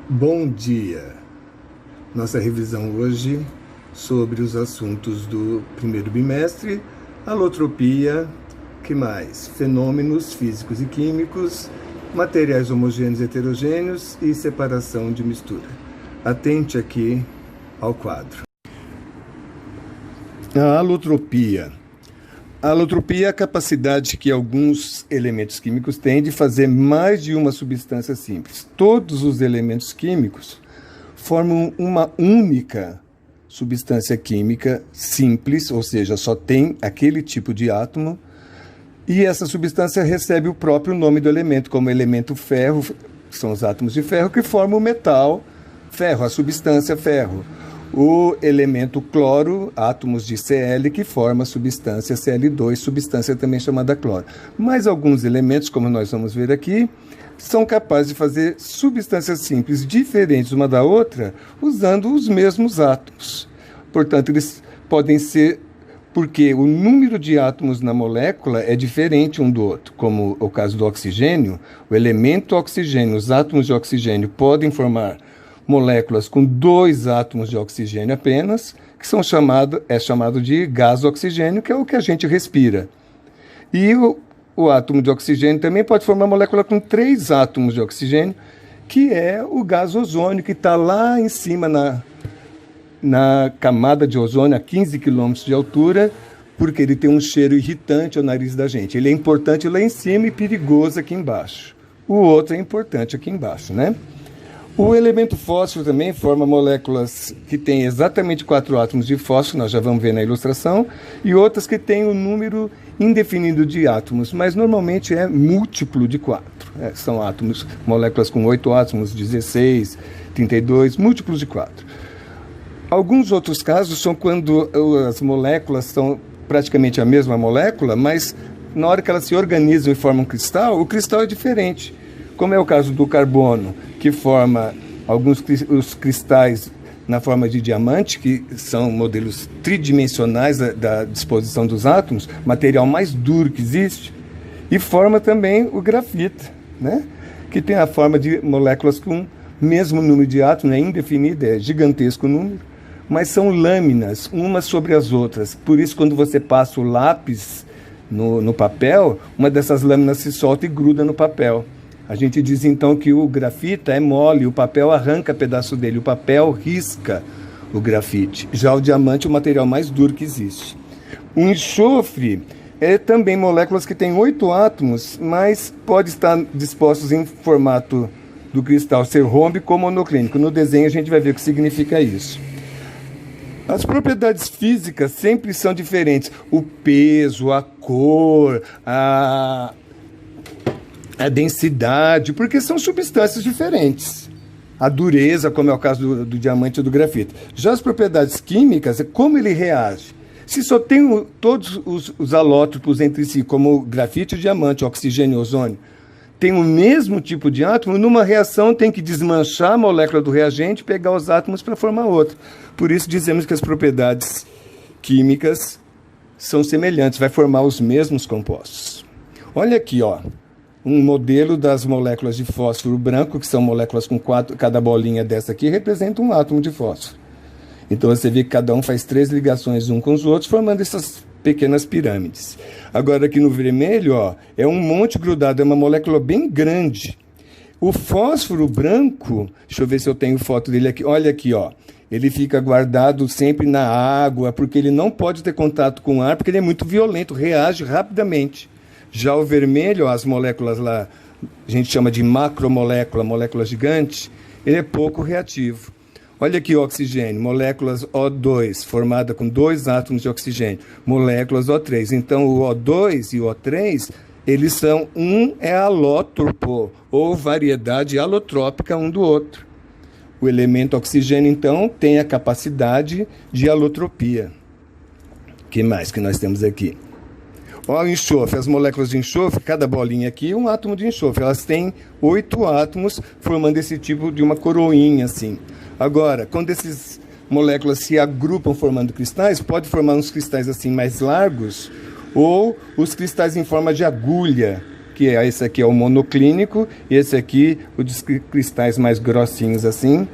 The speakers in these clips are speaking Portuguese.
Bom dia! Nossa revisão hoje sobre os assuntos do primeiro bimestre, alotropia, que mais? Fenômenos físicos e químicos, materiais homogêneos e heterogêneos e separação de mistura. Atente aqui ao quadro. A alotropia. A alotropia é a capacidade que alguns elementos químicos têm de fazer mais de uma substância simples. Todos os elementos químicos formam uma única substância química simples, ou seja, só tem aquele tipo de átomo, e essa substância recebe o próprio nome do elemento, como o elemento ferro, são os átomos de ferro que formam o metal ferro, a substância ferro. O elemento cloro, átomos de Cl, que forma a substância Cl2, substância também chamada cloro. Mas alguns elementos, como nós vamos ver aqui, são capazes de fazer substâncias simples diferentes uma da outra, usando os mesmos átomos. Portanto, eles podem ser, porque o número de átomos na molécula é diferente um do outro, como o caso do oxigênio, o elemento oxigênio, os átomos de oxigênio podem formar moléculas com 2 átomos de oxigênio apenas, que são chamado de gás oxigênio, que é o que a gente respira. E o átomo de oxigênio também pode formar molécula com 3 átomos de oxigênio, que é o gás ozônio, que está lá em cima na camada de ozônio, a 15 km de altura, porque ele tem um cheiro irritante ao nariz da gente. Ele é importante lá em cima e perigoso aqui embaixo. O outro é importante aqui embaixo, né? O elemento fósforo também forma moléculas que têm exatamente 4 átomos de fósforo, nós já vamos ver na ilustração, e outras que têm um número indefinido de átomos, mas normalmente é múltiplo de 4. São átomos, moléculas com 8 átomos, 16, 32, múltiplos de 4. Alguns outros casos são quando as moléculas são praticamente a mesma molécula, mas na hora que elas se organizam e formam um cristal, o cristal é diferente. Como é o caso do carbono, que forma os cristais na forma de diamante, que são modelos tridimensionais da disposição dos átomos, material mais duro que existe, e forma também o grafita, né? Que tem a forma de moléculas com mesmo número de átomos, é indefinido, é gigantesco o número, mas são lâminas, umas sobre as outras. Por isso, quando você passa o lápis no papel, uma dessas lâminas se solta e gruda no papel. A gente diz então que o grafita é mole, o papel arranca pedaço dele, o papel risca o grafite. Já o diamante é o material mais duro que existe. O enxofre é também moléculas que têm 8 átomos, mas pode estar dispostos em formato do cristal ser rômbico ou monoclínico. No desenho a gente vai ver o que significa isso. As propriedades físicas sempre são diferentes. O peso, a cor, a densidade, porque são substâncias diferentes. A dureza, como é o caso do diamante e do grafito. Já as propriedades químicas, é como ele reage. Se só tem todos os alótropos entre si, como grafite, diamante, oxigênio e ozônio, tem o mesmo tipo de átomo, numa reação tem que desmanchar a molécula do reagente e pegar os átomos para formar outro. Por isso dizemos que as propriedades químicas são semelhantes, vai formar os mesmos compostos. Olha aqui, ó. Um modelo das moléculas de fósforo branco, que são moléculas com 4, cada bolinha dessa aqui representa um átomo de fósforo. Então você vê que cada um faz 3 ligações uns com os outros, formando essas pequenas pirâmides. Agora aqui no vermelho, ó, é um monte grudado, é uma molécula bem grande. O fósforo branco, deixa eu ver se eu tenho foto dele aqui, olha aqui, ó. Ele fica guardado sempre na água, porque ele não pode ter contato com o ar, porque ele é muito violento, reage rapidamente. Já o vermelho, as moléculas lá, a gente chama de macromolécula, molécula gigante, ele é pouco reativo. Olha aqui o oxigênio, moléculas O2, formada com 2 átomos de oxigênio, moléculas O3. Então o O2 e o O3, eles são, um é alótropo, ou variedade alotrópica um do outro. O elemento oxigênio, então, tem a capacidade de alotropia. O que mais que nós temos aqui? Olha o enxofre, as moléculas de enxofre, cada bolinha aqui é um átomo de enxofre. Elas têm 8 átomos, formando esse tipo de uma coroinha, assim. Agora, quando essas moléculas se agrupam formando cristais, pode formar uns cristais assim mais largos, ou os cristais em forma de agulha, que é esse aqui é o monoclínico, e esse aqui, o dos cristais mais grossinhos assim,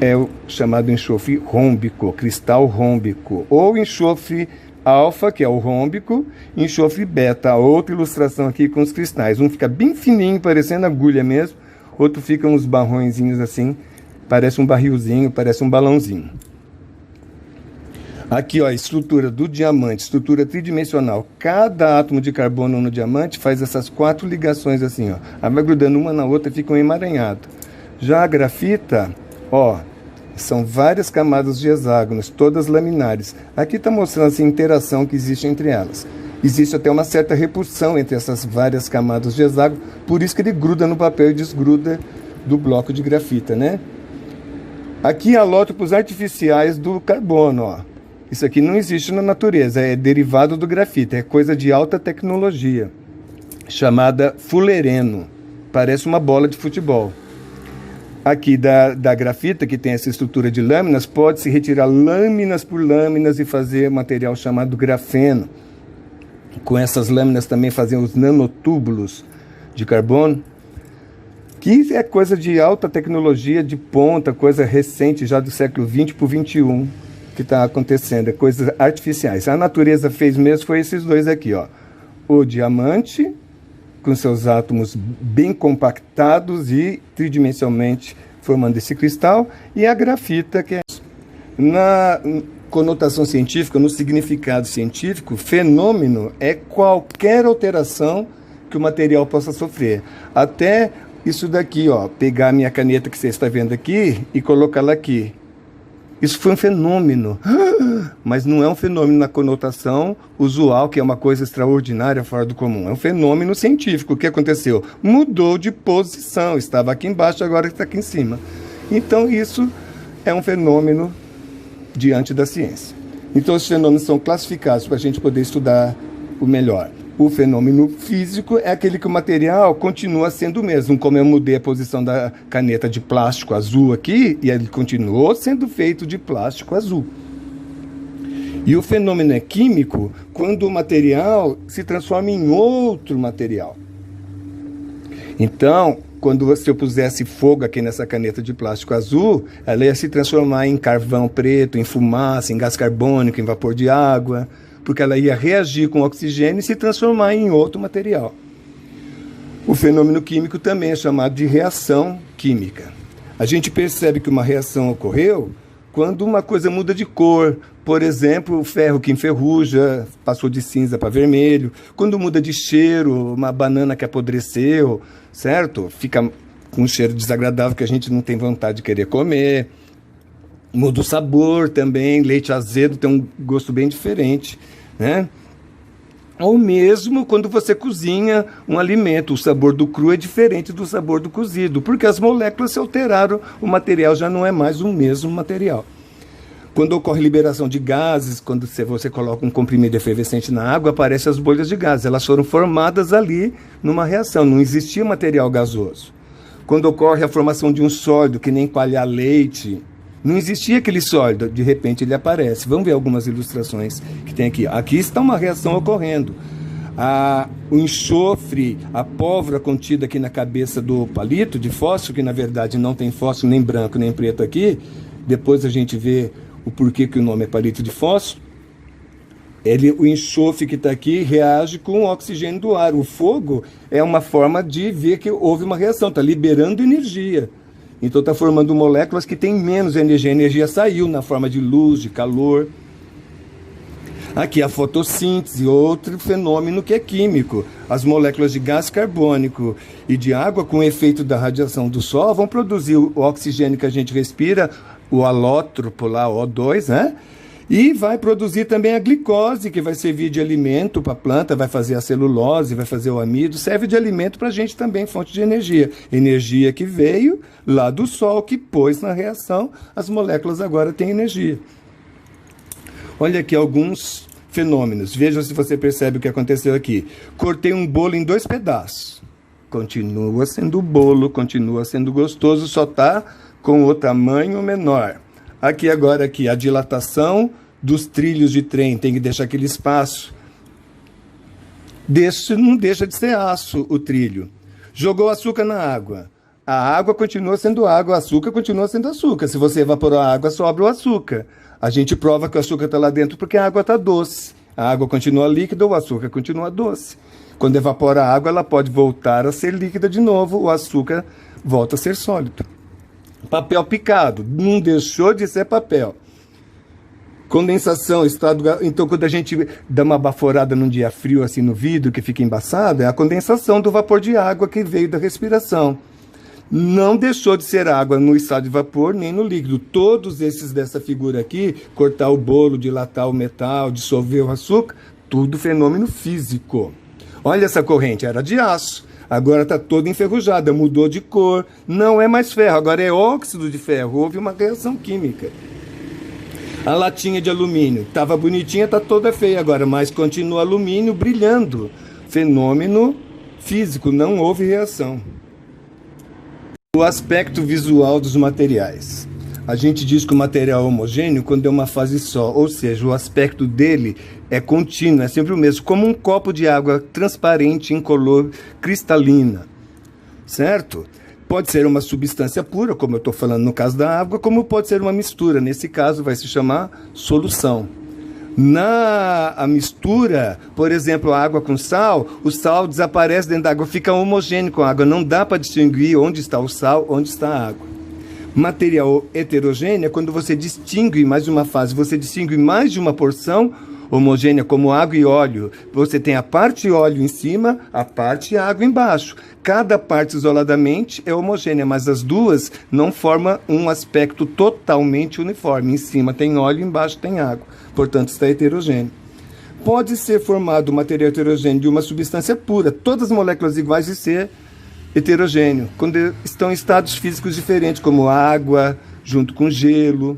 é o chamado enxofre rômbico, cristal rômbico, ou enxofre alfa, que é o rômbico, e enxofre beta, a outra ilustração aqui com os cristais. Um fica bem fininho, parecendo agulha mesmo, outro fica uns barrõezinhos assim, parece um barrilzinho, parece um balãozinho. Aqui, ó, a estrutura do diamante, estrutura tridimensional. Cada átomo de carbono no diamante faz essas 4 ligações assim, ó. Aí vai grudando uma na outra e fica um emaranhado. Já a grafita, ó, são várias camadas de hexágonos, todas laminares. Aqui está mostrando assim, a interação que existe entre elas. Existe até uma certa repulsão entre essas várias camadas de hexágono, por isso que ele gruda no papel e desgruda do bloco de grafita, né? Aqui alótropos artificiais do carbono, ó. Isso aqui não existe na natureza, é derivado do grafite, é coisa de alta tecnologia, chamada fulereno, parece uma bola de futebol. Aqui da grafita, que tem essa estrutura de lâminas, pode-se retirar lâminas por lâminas e fazer material chamado grafeno. Com essas lâminas também fazer os nanotúbulos de carbono, que é coisa de alta tecnologia, de ponta, coisa recente já do século XX para o XXI. Que está acontecendo, é coisas artificiais. A natureza fez mesmo, foi esses dois aqui, ó. O diamante, com seus átomos bem compactados e tridimensionalmente formando esse cristal, e a grafita, que é isso. Na conotação científica, no significado científico, fenômeno é qualquer alteração que o material possa sofrer. Até isso daqui, ó, pegar a minha caneta que você está vendo aqui e colocá-la aqui. Isso foi um fenômeno, mas não é um fenômeno na conotação usual, que é uma coisa extraordinária, fora do comum. É um fenômeno científico. O que aconteceu? Mudou de posição. Estava aqui embaixo, agora está aqui em cima. Então, isso é um fenômeno diante da ciência. Então, os fenômenos são classificados para a gente poder estudar o melhor. O fenômeno físico é aquele que o material continua sendo o mesmo, como eu mudei a posição da caneta de plástico azul aqui, e ele continuou sendo feito de plástico azul. E o fenômeno é químico quando o material se transforma em outro material. Então, quando se eu pusesse fogo aqui nessa caneta de plástico azul, ela ia se transformar em carvão preto, em fumaça, em gás carbônico, em vapor de água, porque ela ia reagir com o oxigênio e se transformar em outro material. O fenômeno químico também é chamado de reação química. A gente percebe que uma reação ocorreu quando uma coisa muda de cor. Por exemplo, o ferro que enferruja, passou de cinza para vermelho. Quando muda de cheiro, uma banana que apodreceu, certo? Fica com um cheiro desagradável que a gente não tem vontade de querer comer. Muda o sabor também, leite azedo tem um gosto bem diferente, né? Ou mesmo quando você cozinha um alimento, o sabor do cru é diferente do sabor do cozido, porque as moléculas se alteraram, o material já não é mais o mesmo material. Quando ocorre liberação de gases, quando você coloca um comprimido efervescente na água, aparecem as bolhas de gases, elas foram formadas ali numa reação, não existia material gasoso. Quando ocorre a formação de um sólido, que nem coalhar leite, não existia aquele sólido, de repente ele aparece. Vamos ver algumas ilustrações que tem aqui. Aqui está uma reação ocorrendo. O enxofre, a pólvora contida aqui na cabeça do palito de fósforo, que na verdade não tem fósforo nem branco nem preto aqui, depois a gente vê o porquê que o nome é palito de fósforo. O enxofre que está aqui reage com o oxigênio do ar. O fogo é uma forma de ver que houve uma reação, está liberando energia. Então está formando moléculas que têm menos energia. A energia saiu na forma de luz, de calor. Aqui a fotossíntese, outro fenômeno que é químico. As moléculas de gás carbônico e de água, com o efeito da radiação do sol, vão produzir o oxigênio que a gente respira, o alótropo lá, O2, né? E vai produzir também a glicose, que vai servir de alimento para a planta, vai fazer a celulose, vai fazer o amido, serve de alimento para a gente também, fonte de energia. Energia que veio lá do sol, que pôs na reação, as moléculas agora têm energia. Olha aqui alguns fenômenos, veja se você percebe o que aconteceu aqui. Cortei um bolo em 2 pedaços. Continua sendo bolo, continua sendo gostoso, só está com o tamanho menor. Aqui agora, aqui, a dilatação dos trilhos de trem, tem que deixar aquele espaço Não deixa de ser aço o trilho. Jogou açúcar na água. A água continua sendo água, o açúcar continua sendo açúcar. Se você evaporar a água, sobra o açúcar. A gente prova que o açúcar está lá dentro porque a água está doce. A água continua líquida, o açúcar continua doce. Quando evapora a água, ela pode voltar a ser líquida de novo, o açúcar volta a ser sólido. Papel picado, não deixou de ser papel. Condensação, então quando a gente dá uma baforada num dia frio assim no vidro que fica embaçado, é a condensação do vapor de água que veio da respiração. Não deixou de ser água no estado de vapor nem no líquido. Todos esses dessa figura aqui, cortar o bolo, dilatar o metal, dissolver o açúcar, tudo fenômeno físico. Olha essa corrente, era de aço. Agora está toda enferrujada, mudou de cor. Não é mais ferro, agora é óxido de ferro. Houve uma reação química. A latinha de alumínio estava bonitinha, está toda feia agora, mas continua alumínio brilhando. Fenômeno físico, não houve reação. O aspecto visual dos materiais. A gente diz que o material é homogêneo quando é uma fase só, ou seja, o aspecto dele é contínuo, é sempre o mesmo, como um copo de água transparente, incolor, cristalina, certo? Pode ser uma substância pura, como eu estou falando no caso da água, como pode ser uma mistura, nesse caso vai se chamar solução. Na mistura, por exemplo, a água com sal, o sal desaparece dentro da água, fica homogêneo com a água, não dá para distinguir onde está o sal, onde está a água. Material heterogêneo é quando você distingue mais de uma fase, você distingue mais de uma porção homogênea, como água e óleo. Você tem a parte óleo em cima, a parte água embaixo. Cada parte isoladamente é homogênea, mas as duas não formam um aspecto totalmente uniforme. Em cima tem óleo, embaixo tem água. Portanto, está heterogêneo. Pode ser formado material heterogêneo de uma substância pura, todas as moléculas iguais de ser heterogêneo, quando estão em estados físicos diferentes, como água junto com gelo.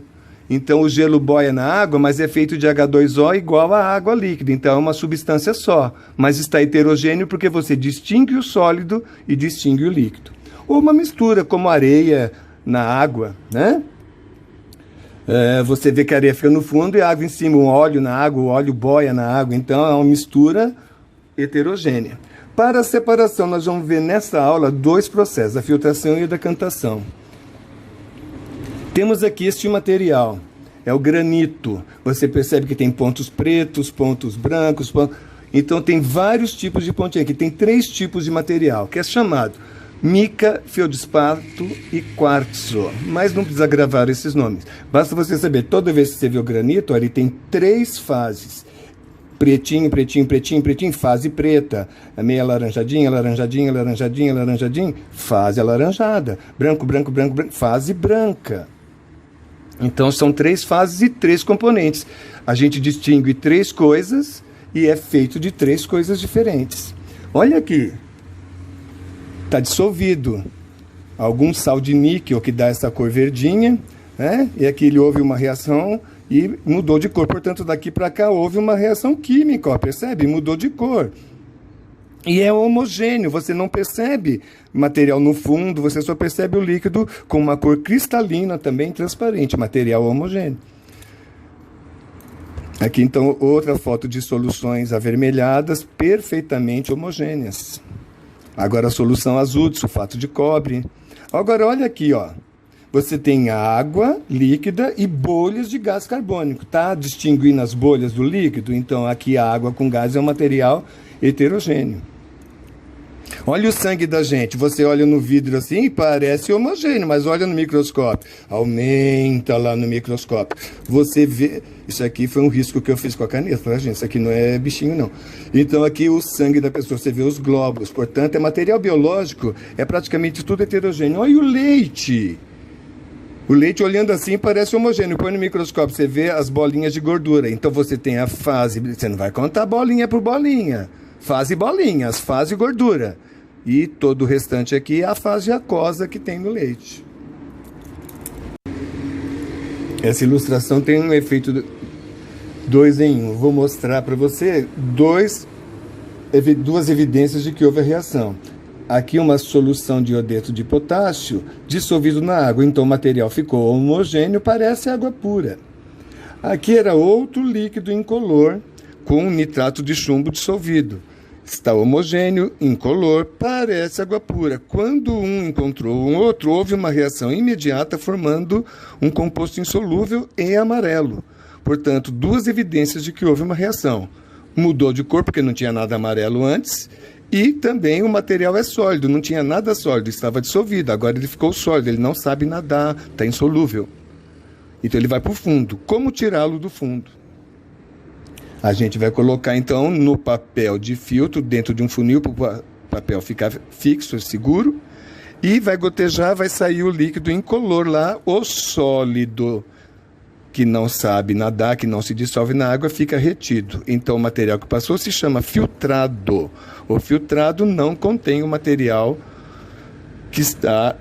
Então o gelo boia na água, mas é feito de H2O igual a água líquida. Então é uma substância só, mas está heterogêneo porque você distingue o sólido e distingue o líquido. Ou uma mistura, como areia na água, né? Você vê que a areia fica no fundo e a água em cima, o óleo na água, o óleo boia na água. Então é uma mistura heterogênea. Para a separação, nós vamos ver nessa aula dois processos, a filtração e a decantação. Temos aqui este material, é o granito. Você percebe que tem pontos pretos, pontos brancos, então tem vários tipos de pontinha. Aqui tem 3 tipos de material, que é chamado mica, feldspato e quartzo. Mas não precisa gravar esses nomes. Basta você saber, toda vez que você vê o granito, ele tem 3 fases. Pretinho, pretinho, pretinho, pretinho, fase preta. Meia laranjadinha, laranjadinha, laranjadinha, laranjadinha, fase alaranjada. Branco, branco, branco, branco, fase branca. Então são 3 fases e 3 componentes. A gente distingue 3 coisas e é feito de 3 coisas diferentes. Olha aqui. Está dissolvido. Algum sal de níquel que dá essa cor verdinha, né? E aqui ele houve uma reação e mudou de cor. Portanto, daqui para cá houve uma reação química, ó, percebe? Mudou de cor. E é homogêneo, você não percebe material no fundo, você só percebe o líquido com uma cor cristalina, também transparente, material homogêneo. Aqui, então, outra foto de soluções avermelhadas, perfeitamente homogêneas. Agora a solução azul de sulfato de cobre. Agora, olha aqui, ó. Você tem água líquida e bolhas de gás carbônico, tá? Distinguindo as bolhas do líquido. Então, aqui a água com gás é um material heterogêneo. Olha o sangue da gente. Você olha no vidro assim e parece homogêneo, mas olha no microscópio. Aumenta lá no microscópio. Você vê... Isso aqui foi um risco que eu fiz com a caneta, tá, gente? Isso aqui não é bichinho, não. Então, aqui o sangue da pessoa, você vê os glóbulos. Portanto, é material biológico, é praticamente tudo heterogêneo. Olha o leite. O leite, olhando assim, parece homogêneo. Põe no microscópio, você vê as bolinhas de gordura. Então, você tem a fase... Você não vai contar bolinha por bolinha. Fase bolinha, as fases gordura. E todo o restante aqui é a fase aquosa que tem no leite. Essa ilustração tem um efeito 2 em 1. Vou mostrar para você duas evidências de que houve a reação. Aqui uma solução de iodeto de potássio dissolvido na água. Então o material ficou homogêneo, parece água pura. Aqui era outro líquido incolor com nitrato de chumbo dissolvido. Está homogêneo, incolor, parece água pura. Quando um encontrou um outro, houve uma reação imediata formando um composto insolúvel em amarelo. Portanto, duas evidências de que houve uma reação. Mudou de cor porque não tinha nada amarelo antes, e também o material é sólido, não tinha nada sólido, estava dissolvido, agora ele ficou sólido, ele não sabe nadar, está insolúvel. Então ele vai para o fundo. Como tirá-lo do fundo? A gente vai colocar então no papel de filtro, dentro de um funil, para o papel ficar fixo, seguro, e vai gotejar, vai sair o líquido incolor lá, o sólido que não sabe nadar, que não se dissolve na água, fica retido. Então o material que passou se chama filtrado. O filtrado não contém o material que está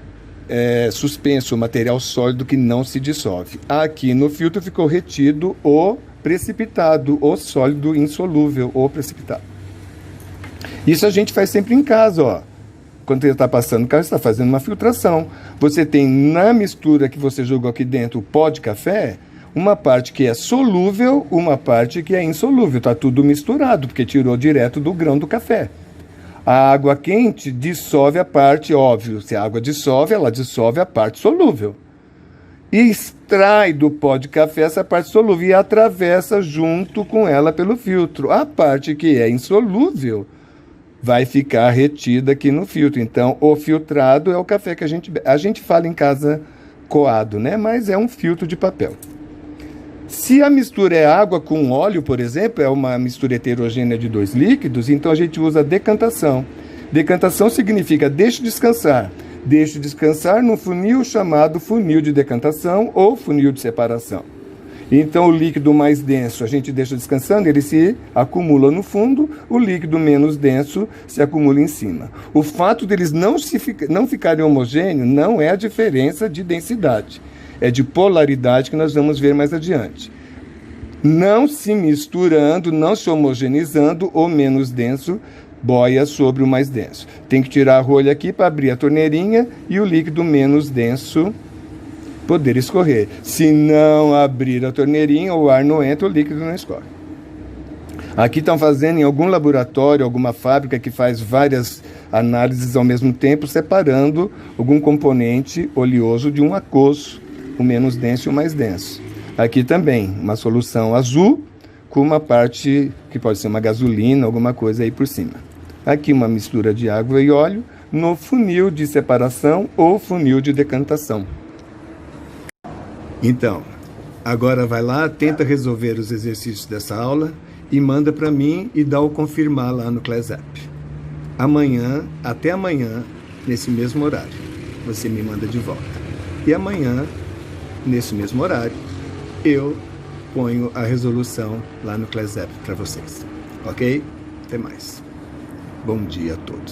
suspenso, o material sólido que não se dissolve. Aqui no filtro ficou retido o precipitado, o sólido insolúvel, o precipitado. Isso a gente faz sempre em casa, ó. Quando você está passando o carro, você está fazendo uma filtração. Você tem na mistura que você jogou aqui dentro, o pó de café, uma parte que é solúvel, uma parte que é insolúvel. Está tudo misturado, porque tirou direto do grão do café. A água quente dissolve a parte, óbvio, se a água dissolve, ela dissolve a parte solúvel. E extrai do pó de café essa parte solúvel e atravessa junto com ela pelo filtro. A parte que é insolúvel vai ficar retida aqui no filtro. Então, o filtrado é o café que a gente fala em casa coado, né? Mas é um filtro de papel. Se a mistura é água com óleo, por exemplo, é uma mistura heterogênea de dois líquidos, então a gente usa decantação. Decantação significa deixe descansar. Deixe descansar num funil chamado funil de decantação ou funil de separação. Então, o líquido mais denso a gente deixa descansando, ele se acumula no fundo, o líquido menos denso se acumula em cima. O fato deles não ficarem homogêneos não é a diferença de densidade, é de polaridade que nós vamos ver mais adiante. Não se misturando, não se homogeneizando, o menos denso boia sobre o mais denso. Tem que tirar a rolha aqui para abrir a torneirinha e o líquido menos denso poder escorrer. Se não abrir a torneirinha, o ar não entra, o líquido não escorre. Aqui estão fazendo em algum laboratório, alguma fábrica que faz várias análises ao mesmo tempo, separando algum componente oleoso de um aquoso, o menos denso e o mais denso. Aqui também, uma solução azul com uma parte que pode ser uma gasolina, alguma coisa aí por cima. Aqui uma mistura de água e óleo no funil de separação ou funil de decantação. Então, agora vai lá, tenta resolver os exercícios dessa aula e manda para mim e dá o confirmar lá no ClassApp. Amanhã, até amanhã, nesse mesmo horário, você me manda de volta. E amanhã, nesse mesmo horário, eu ponho a resolução lá no ClassApp para vocês. Ok? Até mais. Bom dia a todos.